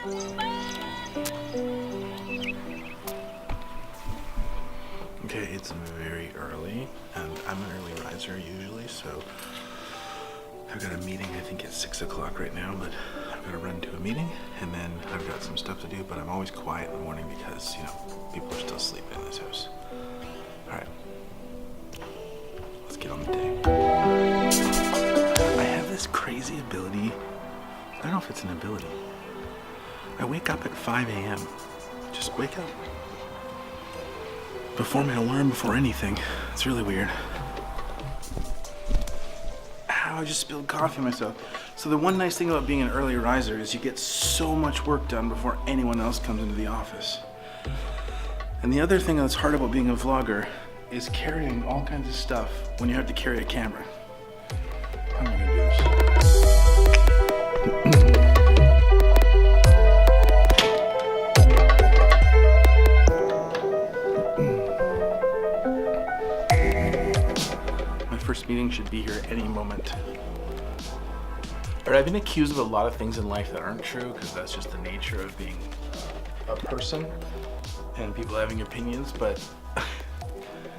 Okay, it's very early, and I'm an early riser usually, so I've got a meeting, I think it's 6 o'clock right now, but I've got to run to a meeting, and then I've got some stuff to do, but I'm always quiet in the morning because, people are still sleeping in this house. All right, let's get on the day. I have this crazy ability. I don't know if it's an ability. I wake up at 5 a.m. Just wake up. Before my alarm, before anything. It's really weird. Ow, I just spilled coffee myself. So the one nice thing about being an early riser is you get so much work done before anyone else comes into the office. And the other thing that's hard about being a vlogger is carrying all kinds of stuff when you have to carry a camera. How am I gonna do this? First meeting should be here any moment. All right, I've been accused of a lot of things in life that aren't true because that's just the nature of being a person and people having opinions, but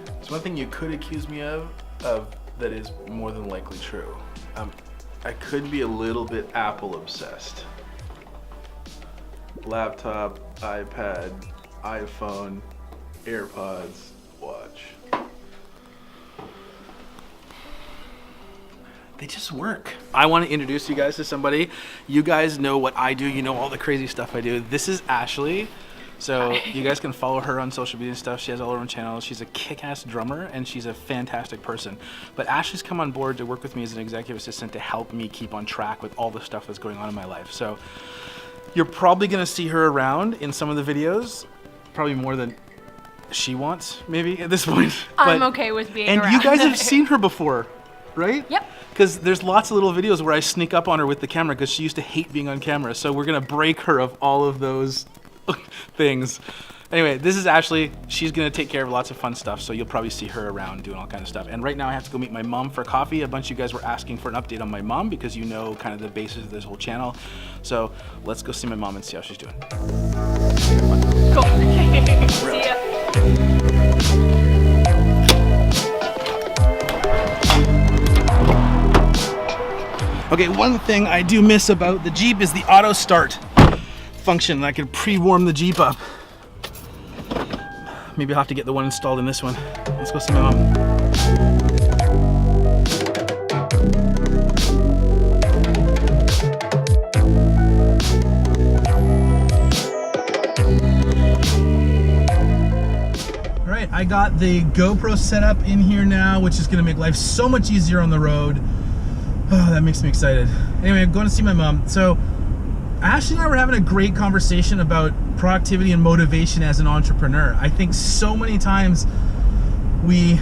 there's one thing you could accuse me of that is more than likely true. I could be a little bit Apple obsessed. Laptop, iPad, iPhone, AirPods, watch. They just work. I want to introduce you guys to somebody. You guys know what I do. You know all the crazy stuff I do. This is Ashley. So you guys can follow her on social media and stuff. She has all her own channels. She's a kick-ass drummer and she's a fantastic person. But Ashley's come on board to work with me as an executive assistant to help me keep on track with all the stuff that's going on in my life. So you're probably going to see her around in some of the videos, probably more than she wants maybe at this point. I'm okay with being around. And you guys have seen her before, right? Yep. Because there's lots of little videos where I sneak up on her with the camera because she used to hate being on camera. So we're going to break her of all of those things. Anyway, this is Ashley. She's going to take care of lots of fun stuff. So you'll probably see her around doing all kinds of stuff. And right now I have to go meet my mom for coffee. A bunch of you guys were asking for an update on my mom because you know kind of the basis of this whole channel. So let's go see my mom and see how she's doing. Cool. See ya. Okay, one thing I do miss about the Jeep is the auto start function. I could pre-warm the Jeep up. Maybe I'll have to get the one installed in this one. Let's go see my mom. All right, I got the GoPro set up in here now, which is gonna make life so much easier on the road. Oh, that makes me excited. Anyway, I'm going to see my mom. So Ashley and I were having a great conversation about productivity and motivation as an entrepreneur. I think so many times we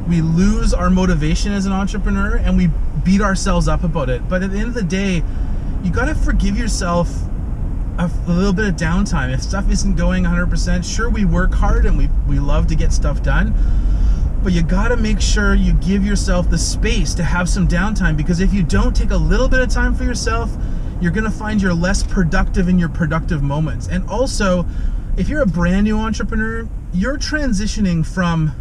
lose our motivation as an entrepreneur and we beat ourselves up about it. But at the end of the day, you got to forgive yourself a little bit of downtime. If stuff isn't going 100%, sure, we work hard and we love to get stuff done. But you gotta make sure you give yourself the space to have some downtime, because if you don't take a little bit of time for yourself, you're gonna find you're less productive in your productive moments. And also, if you're a brand new entrepreneur, you're transitioning from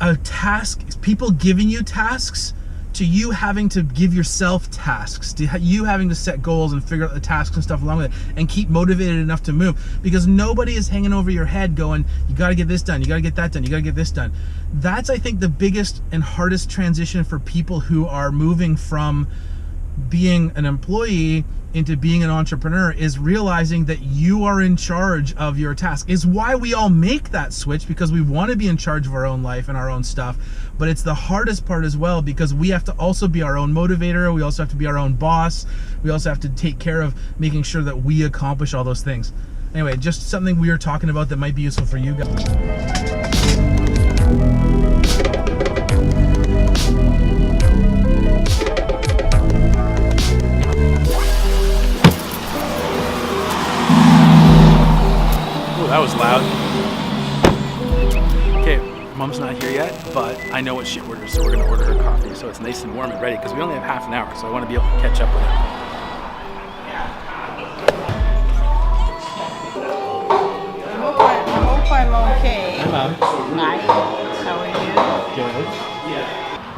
a task, people giving you tasks, to you having to give yourself tasks, to you having to set goals and figure out the tasks and stuff along with it and keep motivated enough to move, because nobody is hanging over your head going, you got to get this done, you got to get that done, you got to get this done. That's, I think, the biggest and hardest transition for people who are moving from being an employee into being an entrepreneur, is realizing that you are in charge of your task. Is why we all make that switch, because we want to be in charge of our own life and our own stuff. But it's the hardest part as well, because we have to also be our own motivator. We also have to be our own boss. We also have to take care of making sure that we accomplish all those things. Anyway, just something we were talking about that might be useful for you guys. That was loud. Okay, mom's not here yet, but I know what she orders, so we're gonna order her coffee so it's nice and warm and ready, because we only have half an hour, so I want to be able to catch up with her.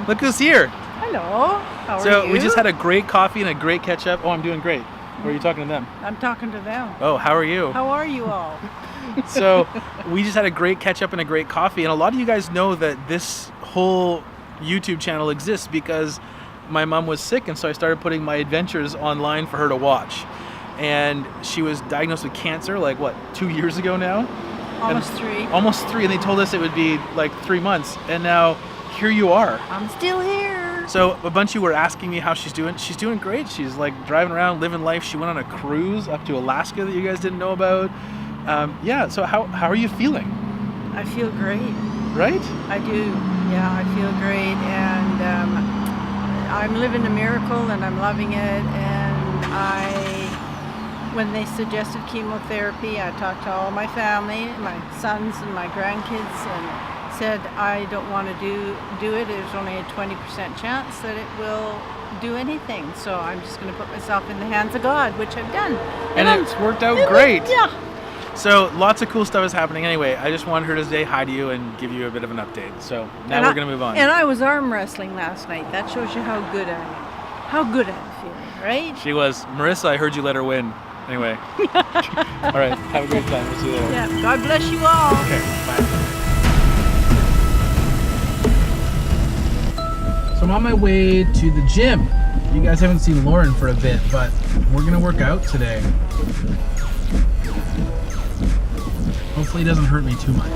Look who's here. Hello. How are So you? we just had a great coffee and a great catch up. Oh, I'm doing great. Or are you talking to them? I'm talking to them. Oh, how are you? How are you all? So we just had a great catch up and a great coffee, and a lot of you guys know that this whole YouTube channel exists because my mom was sick, and so I started putting my adventures online for her to watch. And she was diagnosed with cancer like what, 2 years ago now? Almost three. Almost 3, and they told us it would be like 3 months, and now here you are. I'm still here. So a bunch of you were asking me how she's doing. She's doing great. She's like driving around, living life. She went on a cruise up to Alaska that you guys didn't know about. Yeah, so how are you feeling? I feel great. Right? I do. Yeah, I feel great, and I'm living a miracle, and I'm loving it. And when they suggested chemotherapy, I talked to all my family, my sons and my grandkids, and said I don't want to do it. There's only a 20% chance that it will do anything. So I'm just going to put myself in the hands of God, which I've done. And it's worked out great. Yeah. So lots of cool stuff is happening. Anyway, I just wanted her to say hi to you and give you a bit of an update. So now we're going to move on. And I was arm wrestling last night. That shows you how good I am. How good I'm feeling, right? She was. Marissa, I heard you let her win. Anyway. All right. Have a great time. We'll see you later. Yeah. God bless you all. Okay. Bye. So I'm on my way to the gym. You guys haven't seen Lauren for a bit, but we're gonna work out today. Hopefully it doesn't hurt me too much.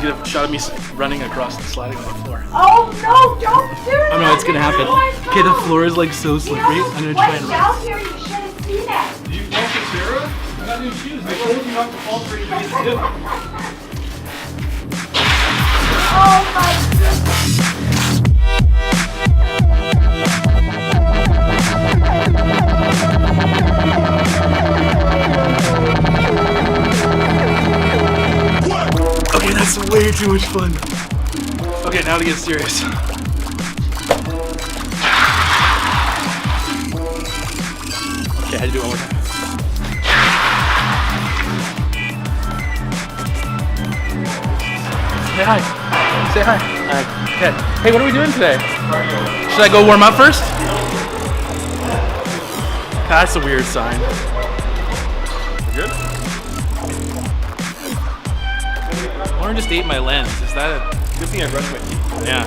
Get a shot of me running across the sliding on the floor. Oh no, don't do it! Oh no, it's gonna happen. Okay, the floor is like so slippery. I'm gonna try and run. Down here, you should have seen it. Did you talk to Sarah? I got new shoes. I told you not to fall for anything to do. Oh my goodness. Okay, that's way too much fun. Okay, now to get serious. Okay, I had to do it one more time. Say hi. Say hi. Okay. Hey, what are we doing today? Should I go warm up first? That's a weird sign. Good? Lauren just ate my lens. Is that a good thing I brushed my teeth? Yeah.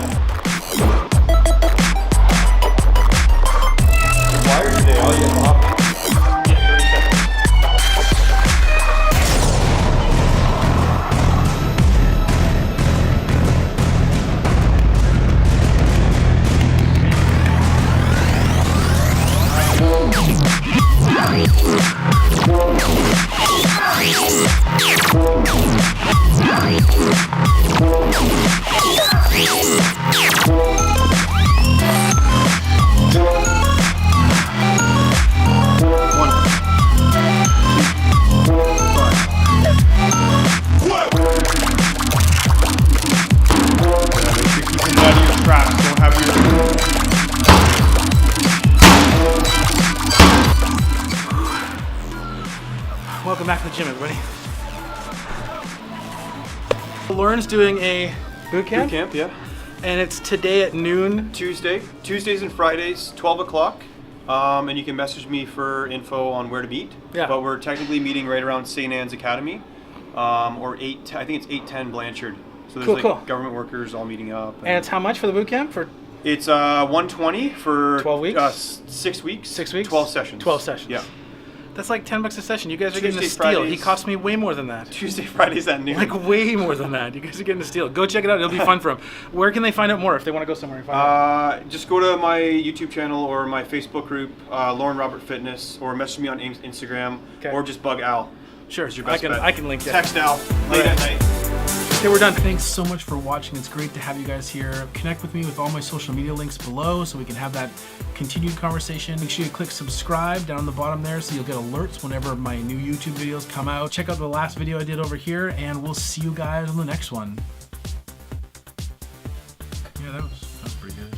Wired today, all you have coffee. Welcome back to the gym, everybody. Lauren's doing a boot camp, Boot camp, yeah. and it's today at noon. Tuesdays and Fridays, 12 o'clock. And you can message me for info on where to meet. Yeah. But we're technically meeting right around St. Anne's Academy, or I think it's 810 Blanchard. So there's Cool. government workers all meeting up. And it's how much for the boot camp? For It's 120 for 12 weeks? 6 weeks. 6 weeks? 12 sessions. 12 sessions. Yeah. That's like $10 a session. You guys are getting a Tuesday, steal. He Fridays. cost me way more than that. Tuesday, Fridays at noon. Like way more than that. You guys are getting a steal. Go check it out. It'll be fun for them. Where can they find out more if they want to go somewhere and find out? Just go to my YouTube channel or my Facebook group, Lauren Robert Fitness, or message me on Instagram, Okay. or just bug Al. Sure, Your I best can bet. I can link it. Text Al late right. at night. Okay, we're done. Thanks so much for watching. It's great to have you guys here. Connect with me with all my social media links below so we can have that continued conversation. Make sure you click subscribe down the bottom there so you'll get alerts whenever my new YouTube videos come out. Check out the last video I did over here, and we'll see you guys on the next one. Yeah, that was pretty good.